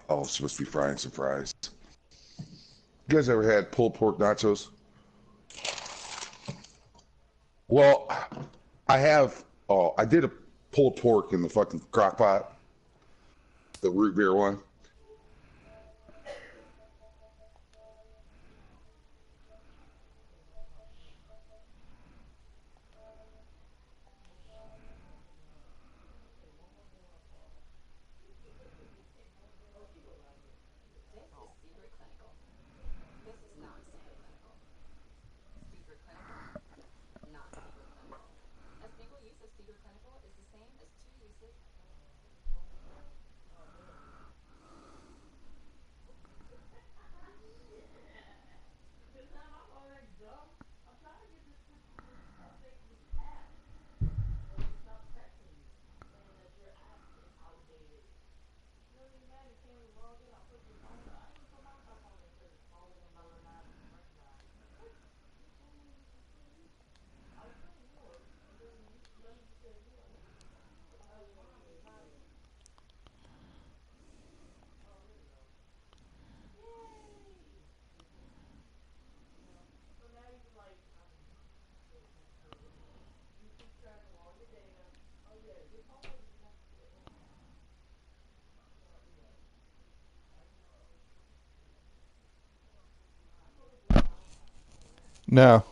Oh, I'm supposed to be frying some fries. You guys ever had pulled pork nachos? Well, I have. Oh, I did a pulled pork in the fucking crock pot, the root beer one. No.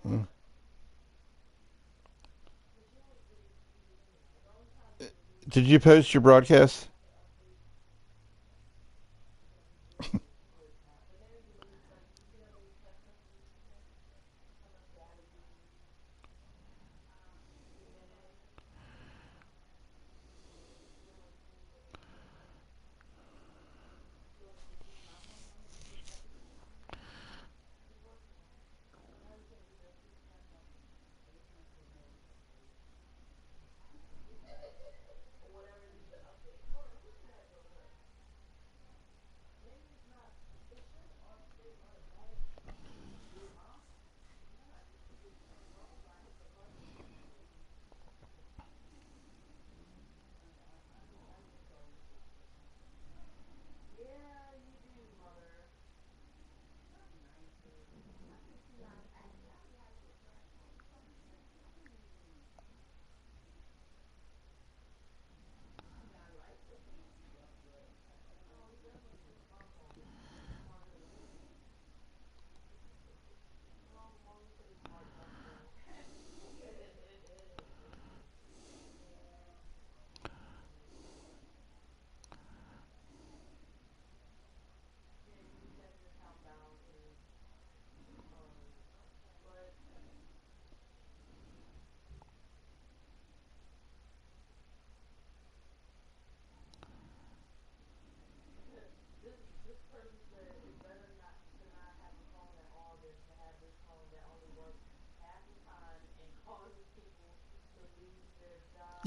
Mm. Did you post your broadcast?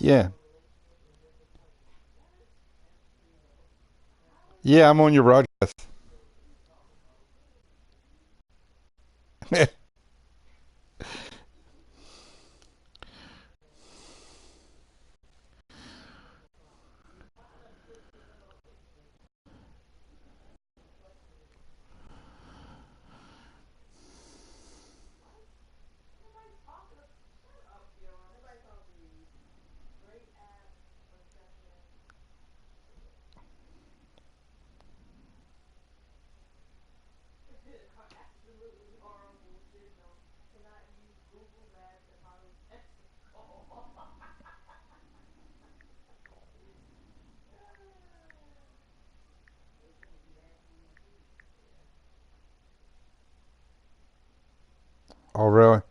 Yeah. Yeah, I'm on your broadcast. Oh, really?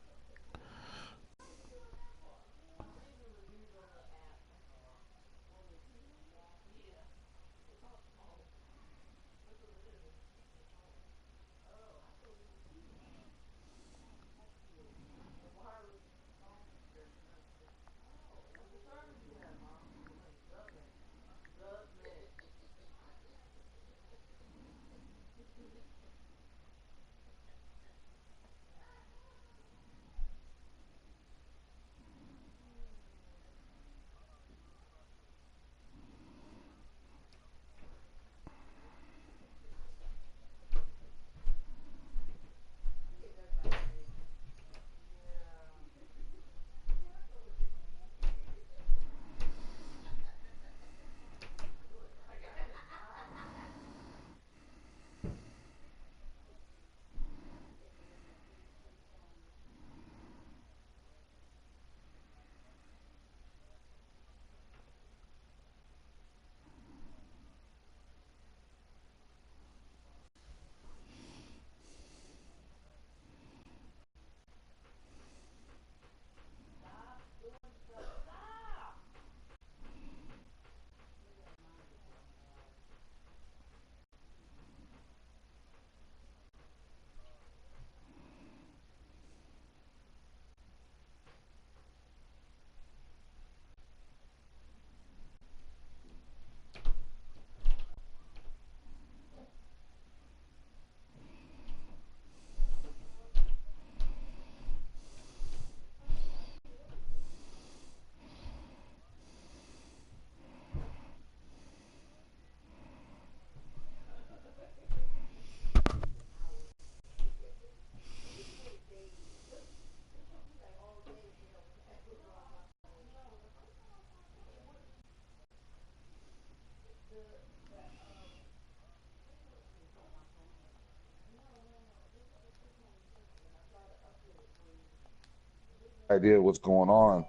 idea what's going on.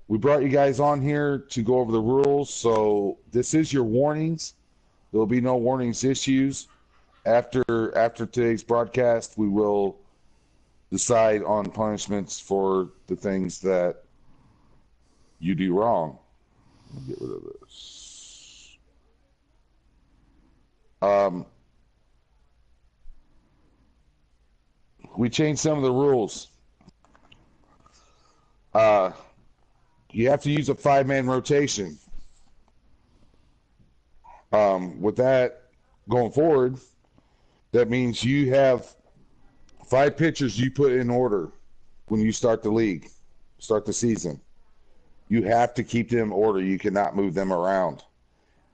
We brought you guys on here to go over the rules, so this is your warnings. There will be no warnings issues. After today's broadcast, we will decide on punishments for the things that you do wrong. Let me get rid of this. We changed some of the rules. You have to use a 5-man rotation. With that going forward, that means you have 5 pitchers you put in order when you start the league, start the season. You have to keep them in order. You cannot move them around.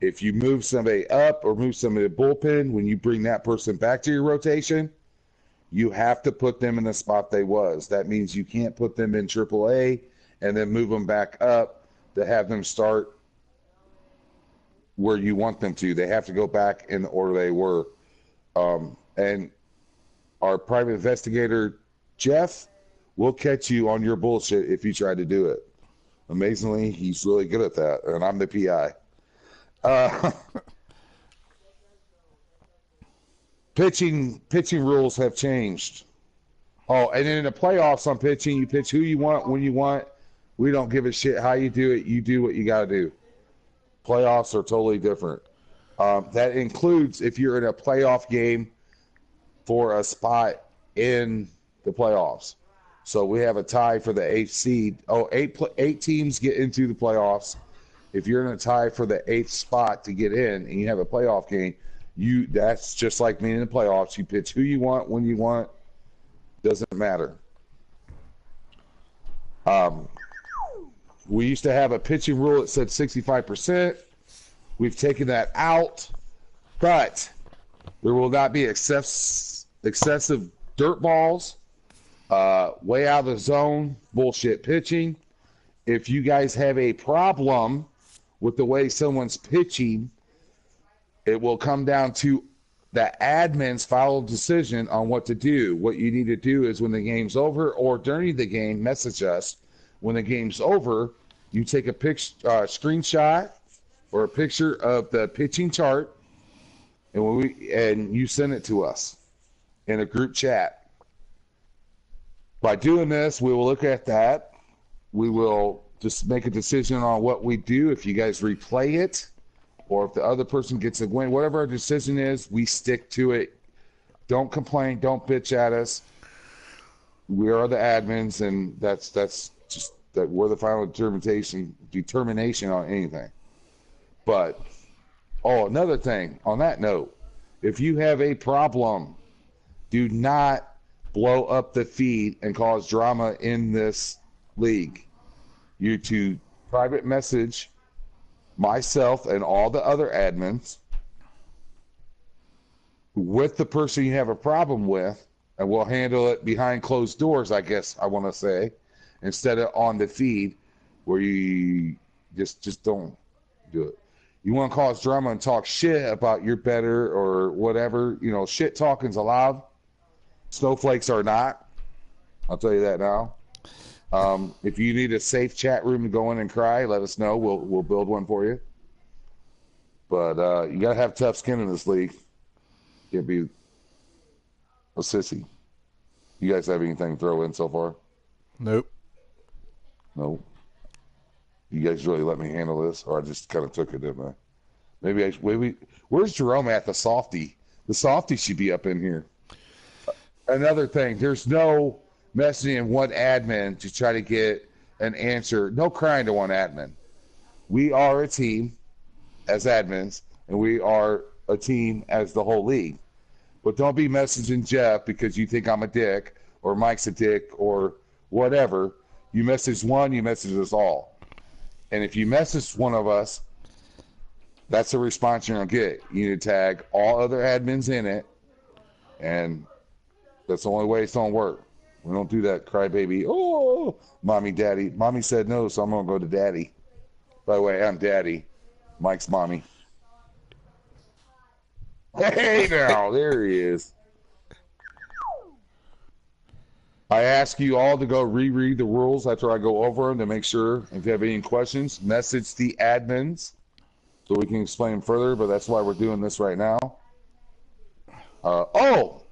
If you move somebody up or move somebody to the bullpen, when you bring that person back to your rotation, you have to put them in the spot they was. That means you can't put them in AAA and then move them back up to have them start where you want them to. They have to go back in the order they were. And our private investigator, Jeff, will catch you on your bullshit if you try to do it. Amazingly, he's really good at that, and I'm the PI. Pitching rules have changed. Oh, and then in the playoffs on pitching, you pitch who you want, when you want. We don't give a shit how you do it. You do what you got to do. Playoffs are totally different. That includes if you're in a playoff game for a spot in the playoffs. So we have a tie for the 8th seed. Eight teams get into the playoffs. If you're in a tie for the 8th spot to get in and you have a playoff game, that's just like being in the playoffs. You pitch who you want, when you want. Doesn't matter. We used to have a pitching rule that said 65%. We've taken that out, but there will not be excessive dirt balls, way out of the zone, bullshit pitching. If you guys have a problem with the way someone's pitching, it will come down to the admin's final decision on what to do. What you need to do is when the game's over or during the game, message us. When the game's over, you take a screenshot or a picture of the pitching chart, and you send it to us in a group chat. By doing this, we will look at that. We will just make a decision on what we do. If you guys replay it, or if the other person gets a win, whatever our decision is, we stick to it. Don't complain. Don't bitch at us. We are the admins, and that's just that we're the final determination on anything. But, another thing on that note, if you have a problem, do not blow up the feed and cause drama in this league. You to private message myself and all the other admins with the person you have a problem with, and we'll handle it behind closed doors, I guess I want to say, instead of on the feed where you just don't do it. You want to cause drama and talk shit about you're better or whatever, shit talking's allowed. Snowflakes are not. I'll tell you that now. If you need a safe chat room to go in and cry, let us know. We'll build one for you. But you gotta have tough skin in this league. Can't be a sissy. You guys have anything to throw in so far? Nope. Nope. You guys really let me handle this, or I just kind of took it, didn't I? Maybe where's Jerome at? The softy. The softy should be up in here. Another thing, there's no messaging in one admin to try to get an answer. No crying to one admin. We are a team as admins, and we are a team as the whole league. But don't be messaging Jeff because you think I'm a dick, or Mike's a dick, or whatever. You message one, you message us all. And if you message one of us, that's the response you're going to get. You need to tag all other admins in it, and that's the only way it's going to work. We don't do that crybaby, oh, mommy, daddy. Mommy said no, so I'm going to go to daddy. By the way, I'm daddy. Mike's mommy. Hey, now, there he is. I ask you all to go reread the rules after I go over them to make sure if you have any questions, message the admins so we can explain them further. But that's why we're doing this right now.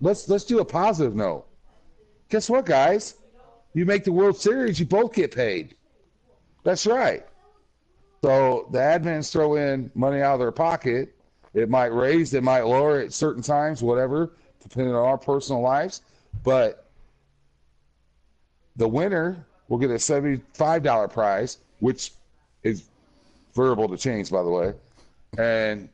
Let's do a positive note. Guess what, guys? You make the World Series, you both get paid. That's right. So the admins throw in money out of their pocket. It might raise, it might lower at certain times, whatever, depending on our personal lives. But the winner will get a $75 prize, which is variable to change, by the way. And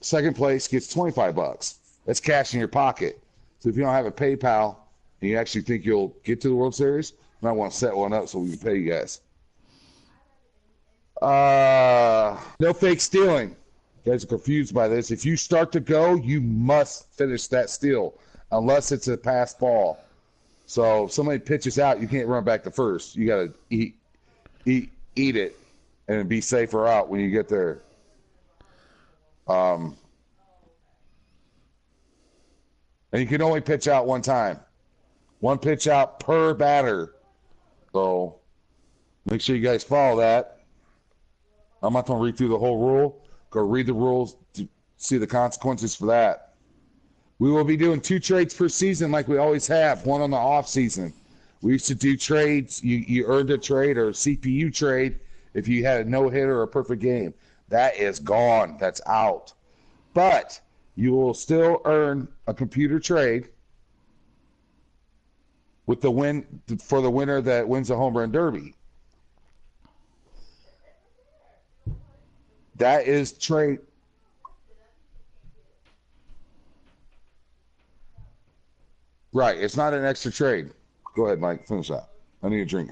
second place gets $25. That's cash in your pocket. So if you don't have a PayPal and you actually think you'll get to the World Series, you might want to set one up so we can pay you guys. No fake stealing. You guys are confused by this. If you start to go, you must finish that steal unless it's a pass ball. So if somebody pitches out, you can't run back to first. You got to eat it and be safer out when you get there. And you can only pitch out one time. One pitch out per batter. So make sure you guys follow that. I'm not going to read through the whole rule. Go read the rules to see the consequences for that. We will be doing 2 trades per season like we always have, one on the off season. We used to do trades. You earned a trade or a CPU trade if you had a no-hitter or a perfect game. That is gone. That's out. But you will still earn a computer trade with the win for the winner that wins the home run derby. That is trade. Right. It's not an extra trade. Go ahead, Mike. Finish that. I need a drink.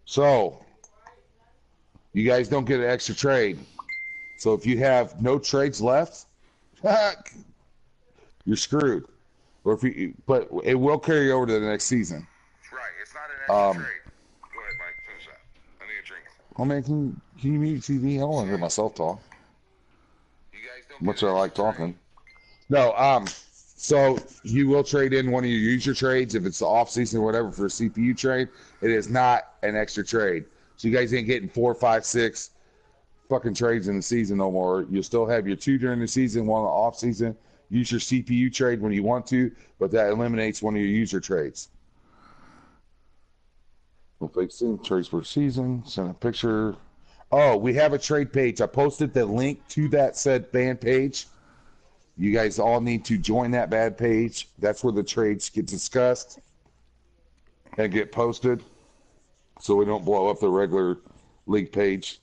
So, you guys don't get an extra trade. So if you have no trades left, you're screwed. Or if you, but it will carry over to the next season. Right. It's not an extra trade. Go ahead, Mike. Finish that. I need a drink. Oh man, can you mute TV? I don't want to hear myself talk. You guys don't Much get I an like extra talking. No, so you will trade in one of your user trades if it's the off season or whatever for a CPU trade. It is not an extra trade. So you guys ain't getting 4, 5, 6 fucking trades in the season no more. You'll still have your 2 during the season, 1 in the off season. Use your CPU trade when you want to, but that eliminates one of your user trades. Trades per season. Send a picture. Oh, we have a trade page. I posted the link to that said band page. You guys all need to join that bad page. That's where the trades get discussed and get posted, so we don't blow up the regular league page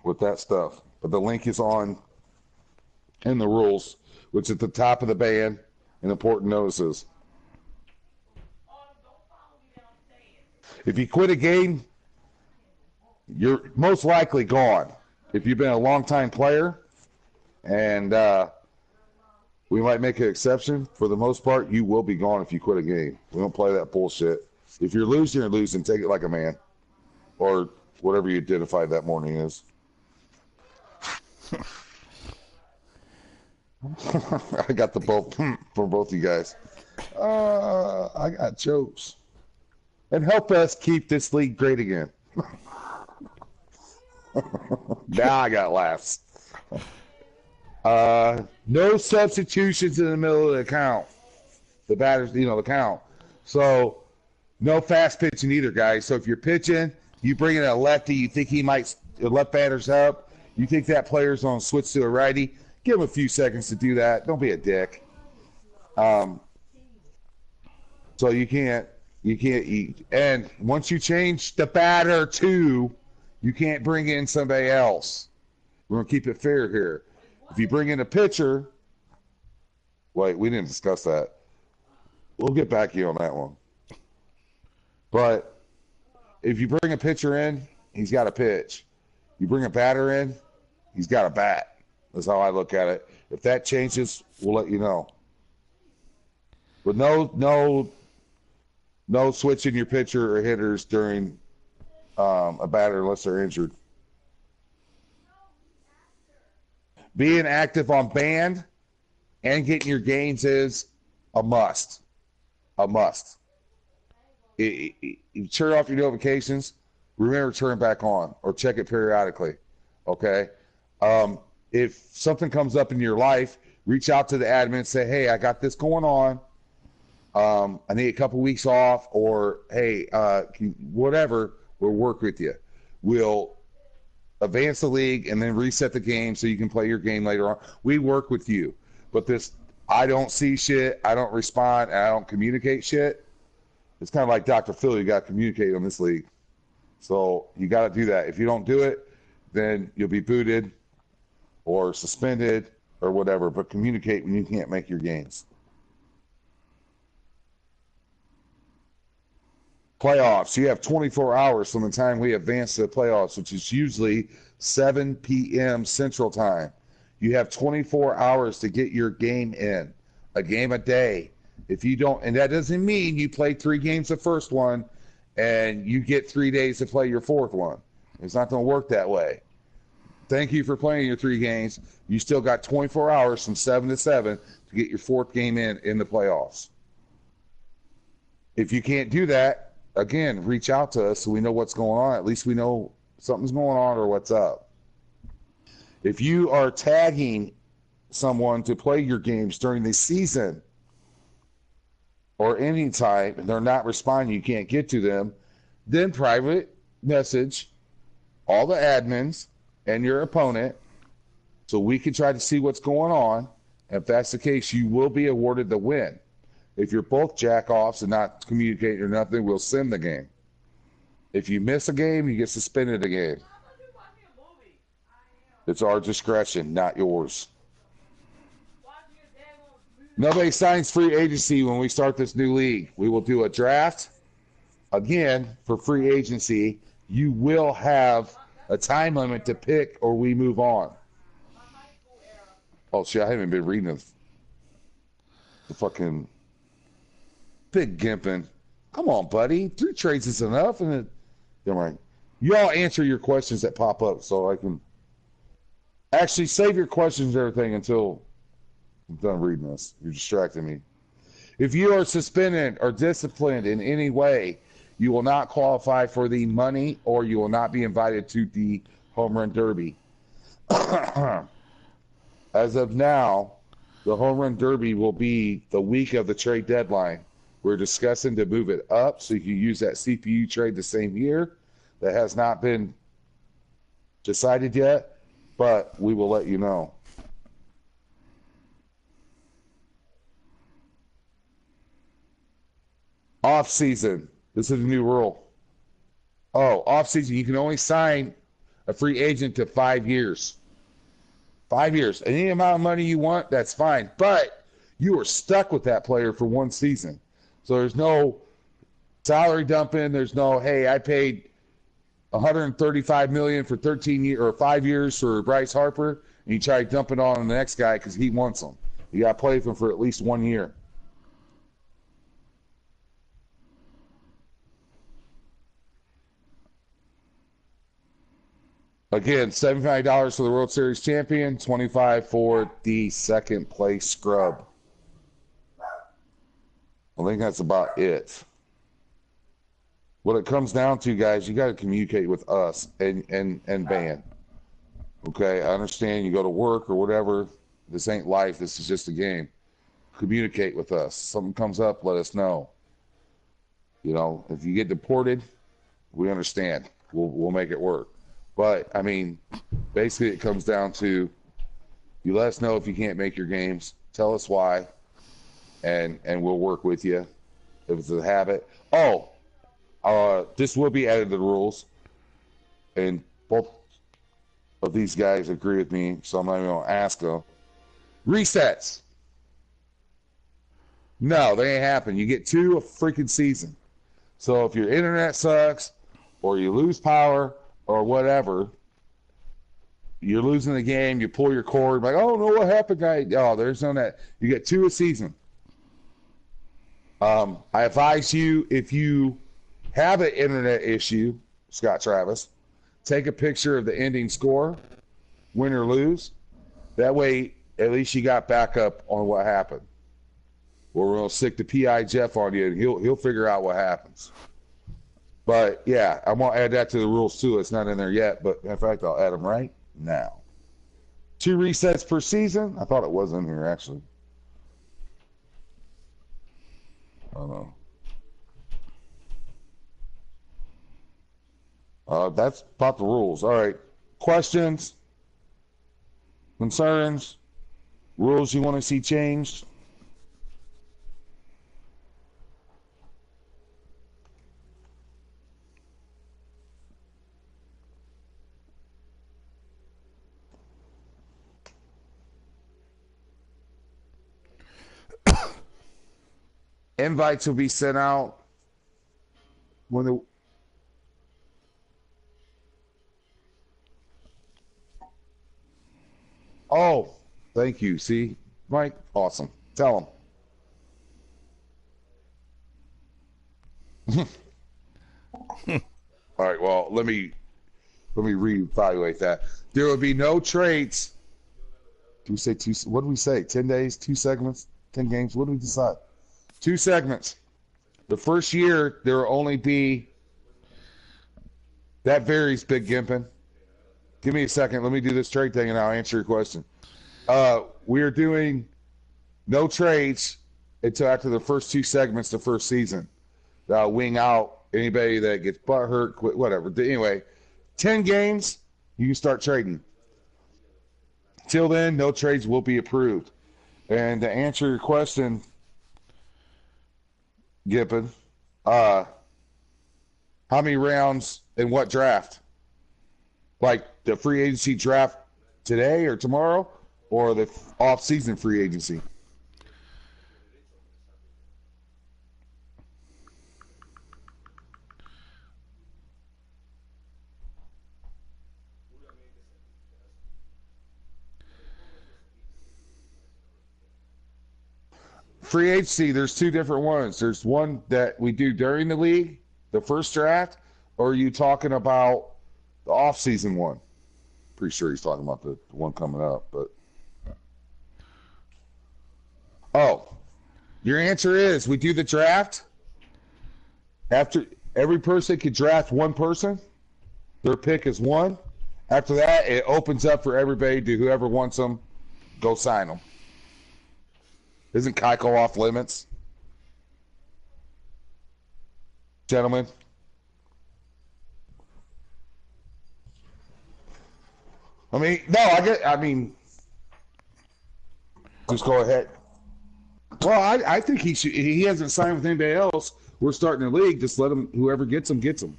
with that stuff. But the link is on in the rules, which is at the top of the band and important notices. If you quit a game, you're most likely gone. If you've been a long-time player, and we might make an exception, for the most part, you will be gone if you quit a game. We don't play that bullshit. If you're losing, you're losing. Take it like a man. Or whatever you identified that morning is. I got the both for both you guys. I got jokes. And help us keep this league great again. Now I got laughs. No substitutions in the middle of the count. The batters, the count. So no fast pitching either, guys. So if you're pitching, you bring in a lefty, you think he might left batters up, you think that player's going to switch to a righty, give him a few seconds to do that. Don't be a dick. So you can't eat. And once you change the batter to, you can't bring in somebody else. We're going to keep it fair here. If you bring in a pitcher, wait, we didn't discuss that. We'll get back to you on that one. But if you bring a pitcher in, he's got to pitch. You bring a batter in, he's got to bat. That's how I look at it. If that changes, we'll let you know. But no switching your pitcher or hitters during a batter unless they're injured. Being active on band and getting your gains is A must. A must. You turn off your notifications. Remember to turn it back on or check it periodically. Okay? If something comes up in your life, reach out to the admin and say, hey, I got this going on. I need a couple weeks off, or hey, whatever, we'll work with you. We'll advance the league and then reset the game so you can play your game later on. We work with you. But this, I don't see shit, I don't respond, and I don't communicate shit. It's kind of like Dr. Phil, you got to communicate on this league. So you got to do that. If you don't do it, then you'll be booted or suspended or whatever. But communicate when you can't make your games. Playoffs. You have 24 hours from the time we advance to the playoffs, which is usually 7 p.m. Central Time. You have 24 hours to get your game in. A game a day. If you don't, and that doesn't mean you play 3 games the first one and you get 3 days to play your 4th one. It's not going to work that way. Thank you for playing your 3 games. You still got 24 hours from 7 to 7 to get your 4th game in the playoffs. If you can't do that, again, reach out to us so we know what's going on. At least we know something's going on or what's up. If you are tagging someone to play your games during the season or any time and they're not responding, you can't get to them, then private message all the admins and your opponent so we can try to see what's going on. If that's the case, you will be awarded the win. If you're both jack-offs and not communicating or nothing, we'll send the game. If you miss a game, you get suspended a game. It's our discretion, not yours. Nobody signs free agency when we start this new league. We will do a draft. Again, for free agency, you will have a time limit to pick or we move on. Oh, shit, I haven't been reading the fucking Big Gimpin. Come on, buddy. 3 trades is enough. And then, all right. Y'all answer your questions that pop up so I can actually save your questions and everything until I'm done reading this. You're distracting me. If you are suspended or disciplined in any way, you will not qualify for the money or you will not be invited to the Home Run Derby. As of now, the Home Run Derby will be the week of the trade deadline. We're discussing to move it up so you can use that CPU trade the same year. That has not been decided yet, but we will let you know. Off season. This is a new rule. Oh, off season. You can only sign a free agent to 5 years. 5 years. Any amount of money you want, that's fine. But you are stuck with that player for 1 season. So there's no salary dumping. There's no, hey, I paid $135 million for 13 years or 5 years for Bryce Harper, and you try to dump it on the next guy because he wants him. You got to play with him for at least 1 year. Again, $75 for the World Series champion, $25 for the second place scrub. I think that's about it. What it comes down to, guys, you got to communicate with us and Ban. Okay, I understand you go to work or whatever. This ain't life. This is just a game. Communicate with us. Something comes up, let us know. You know, if you get deported, we understand. We'll make it work. But, I mean, basically it comes down to you let us know if you can't make your games. Tell us why, and we'll work with you if it's a habit. Oh, this will be added to the rules, and both of these guys agree with me, so I'm not even going to ask them. Resets. No, they ain't happen. You get 2 a freaking season. So if your internet sucks or you lose power or whatever, you're losing the game, you pull your cord, like, oh, no, what happened, guy? Oh, there's no net. You get 2 a season. I advise you, if you have an internet issue, Scott Travis, take a picture of the ending score, win or lose. That way, at least you got backup on what happened. or we'll stick the PI Jeff on you, and he'll figure out what happens. But yeah, I'm gonna add that to the rules too. It's not in there yet, but in fact, I'll add them right now. 2 resets per season. I thought it was in here actually. I don't know. That's about the rules. All right. Questions? Concerns? Rules you want to see changed? Invites will be sent out when the Oh, thank you. See, Mike, awesome. Tell him. All right. Well, let me reevaluate that. There will be no trades. Do we say two? What do we say? 10 days, 2 segments, 10 games. What do we decide? 2 segments. The first year there will only be. That varies, Big Gimpin. Give me a second. Let me do this trade thing, and I'll answer your question. We are doing no trades until after the first 2 segments the first season. Wing out anybody that gets butt hurt, quit, whatever. Anyway, 10 games, you can start trading. Till then, no trades will be approved. And to answer your question, Gippin, how many rounds in what draft? Like the free agency draft today or tomorrow, or the off-season free agency? Free agency, there's 2 different ones. There's one that we do during the league, the first draft, or are you talking about the off-season one? Pretty sure he's talking about the one coming up, but your answer is we do the draft. After every person could draft one person, their pick is 1. After that, it opens up for everybody to whoever wants them, go sign them. Isn't Keiko off limits? Gentlemen? I mean, just go ahead. Well, I think he hasn't signed with anybody else. We're starting the league. Just let him, whoever gets him, gets him.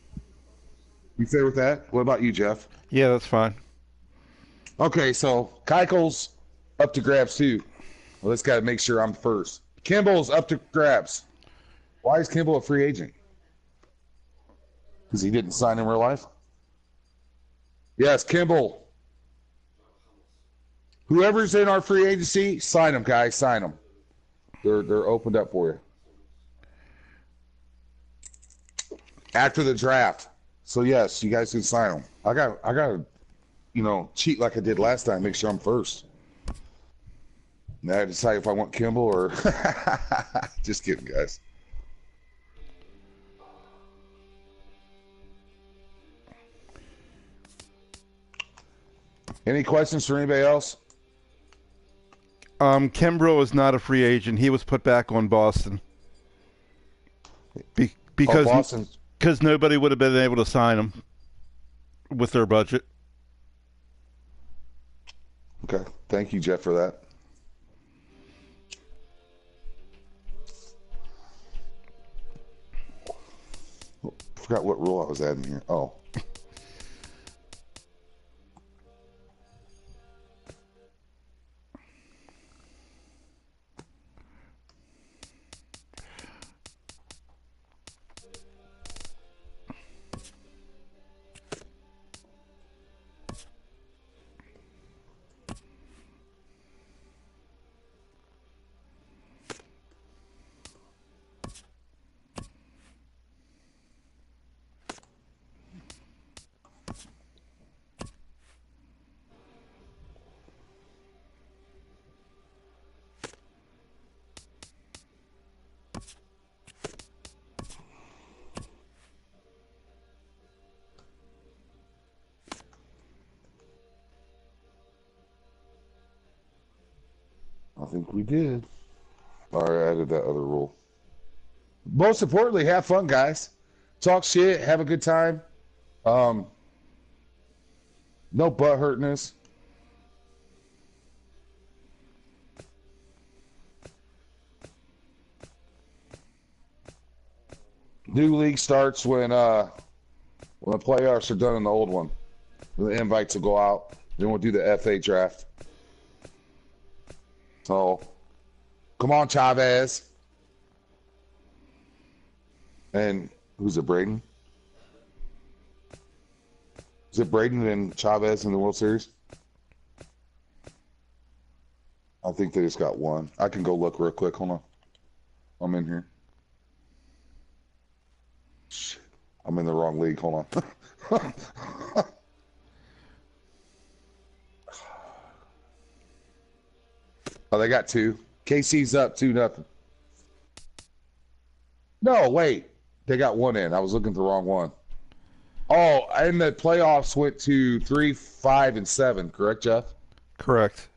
You fair with that? What about you, Jeff? Yeah, that's fine. Okay, so Keiko's up to grabs too. Well, let's got to make sure I'm first. Kimball's up to grabs. Why is Kimball a free agent? Because he didn't sign in real life? Yes, Kimball. Whoever's in our free agency, sign them, guys. Sign them. They're opened up for you. After the draft. So, yes, you guys can sign them. I got to, cheat like I did last time. Make sure I'm first. Now I decide if I want Kimball or... Just kidding, guys. Any questions for anybody else? Kimbrough is not a free agent. He was put back on Boston. Because nobody would have been able to sign him with their budget. Okay. Thank you, Jeff, for that. Oh, forgot what rule I was adding here. Oh. think we did. All right, I added that other rule. Most importantly, have fun, guys. Talk shit, have a good time. No butt hurtness. New league starts when the playoffs are done in the old one. The invites will go out. Then we'll do the FA draft. So, come on, Chavez. And who's it, Braden? Is it Braden and Chavez in the World Series? I think they just got one. I can go look real quick. Hold on. I'm in here. Shit. I'm in the wrong league. Hold on. Oh, they got two. KC's up 2-0. No, wait. They got one in. I was looking at the wrong one. Oh, and the playoffs went to 3, 5, and 7. Correct, Jeff? Correct.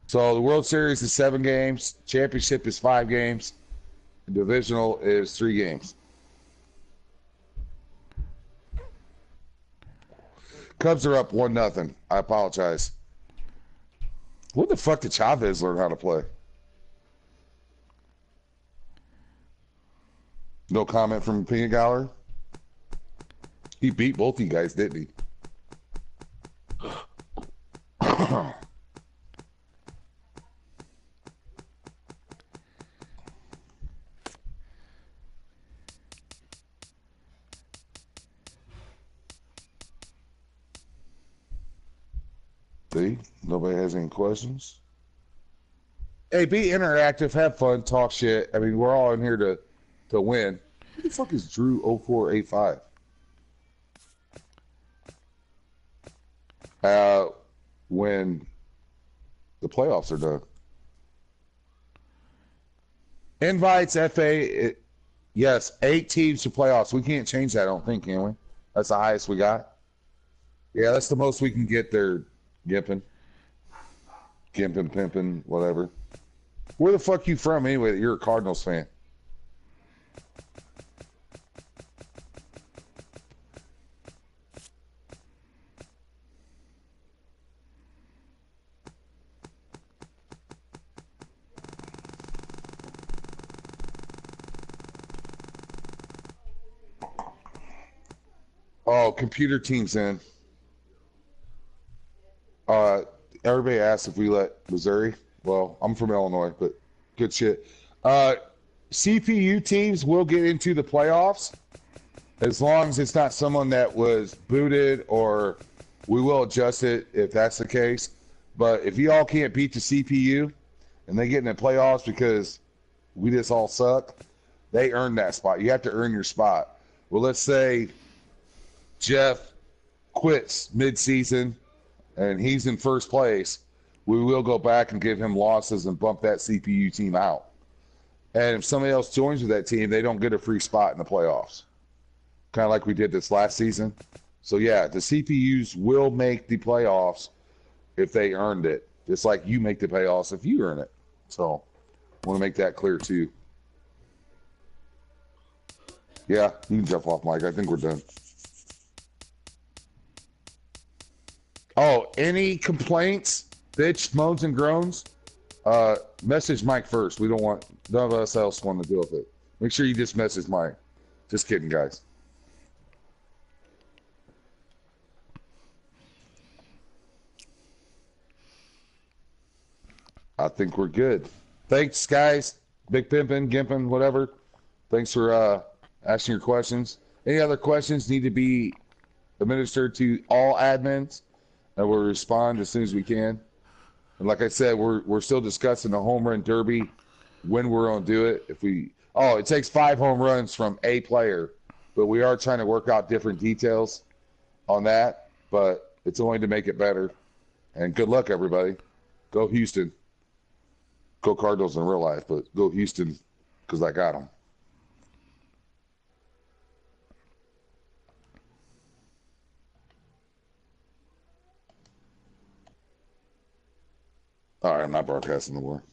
So the World Series is 7 games. Championship is 5 games. The divisional is 3 games. Cubs are up 1-0. I apologize. What the fuck did Chavez learn how to play? No comment from Peanut Gallery? He beat both you guys, didn't he? See? Nobody has any questions? Hey, be interactive, have fun, talk shit. I mean, we're all in here to win. Who the fuck is Drew0485? When the playoffs are done. Invites, FA, yes, 8 teams to playoffs. We can't change that, I don't think, can we? That's the highest we got. Yeah, that's the most we can get there, Gimpin, Pimpin, whatever. Where the fuck you from anyway that you're a Cardinals fan? Oh, computer team's in. Everybody asked if we let Missouri. Well, I'm from Illinois, but good shit. CPU teams will get into the playoffs as long as it's not someone that was booted, or we will adjust it if that's the case. But if you all can't beat the CPU and they get in the playoffs because we just all suck, they earn that spot. You have to earn your spot. Well, let's say Jeff quits mid-season and he's in first place. We will go back and give him losses and bump that CPU team out. And if somebody else joins with that team, they don't get a free spot in the playoffs. Kind of like we did this last season. So, yeah, the CPUs will make the playoffs if they earned it. Just like you make the playoffs if you earn it. So, I want to make that clear, too. Yeah, you can jump off, Mike. I think we're done. Oh, any complaints, bitch, moans, and groans? Message Mike first. We don't want, none of us else want to deal with it. Make sure you just message Mike. Just kidding, guys. I think we're good. Thanks, guys. Big Pimpin', Gimpin', whatever. Thanks for asking your questions. Any other questions need to be administered to all admins, and we'll respond as soon as we can. And like I said, we're still discussing the home run derby, when we're going to do it. It takes 5 home runs from a player, but we are trying to work out different details on that, but it's only to make it better. And good luck, everybody. Go Houston. Go Cardinals in real life, but go Houston because I got them. All right, I'm not broadcasting no more.